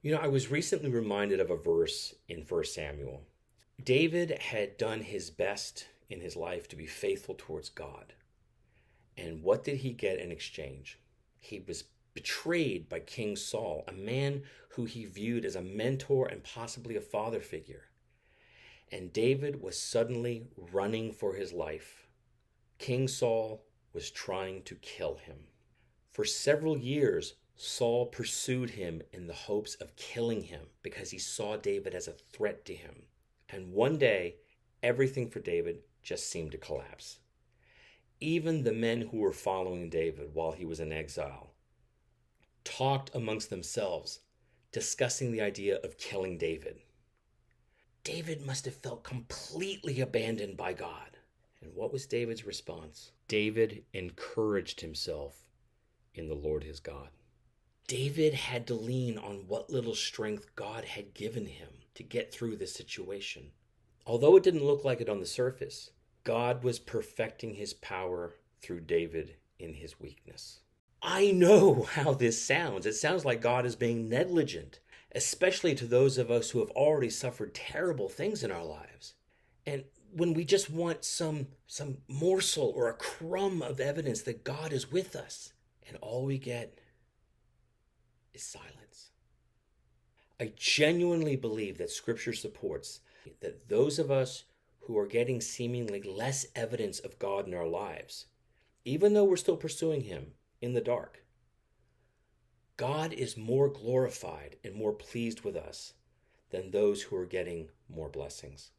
I was recently reminded of a verse in First Samuel. David had done his best in his life to be faithful towards God. And what did he get in exchange? He was betrayed by King Saul, a man who he viewed as a mentor and possibly a father figure. And David was suddenly running for his life. King Saul was trying to kill him. For several years, Saul pursued him in the hopes of killing him because he saw David as a threat to him. And one day, everything for David just seemed to collapse. Even the men who were following David while he was in exile talked amongst themselves, discussing the idea of killing David. David must have felt completely abandoned by God. And what was David's response? David encouraged himself in the Lord his God. David had to lean on what little strength God had given him to get through this situation. Although it didn't look like it on the surface, God was perfecting his power through David in his weakness. I know how this sounds. It sounds like God is being negligent, especially to those of us who have already suffered terrible things in our lives. And when we just want some morsel or a crumb of evidence that God is with us, and all we get is silence. I genuinely believe that Scripture supports that those of us who are getting seemingly less evidence of God in our lives, even though we're still pursuing Him in the dark, God is more glorified and more pleased with us than those who are getting more blessings.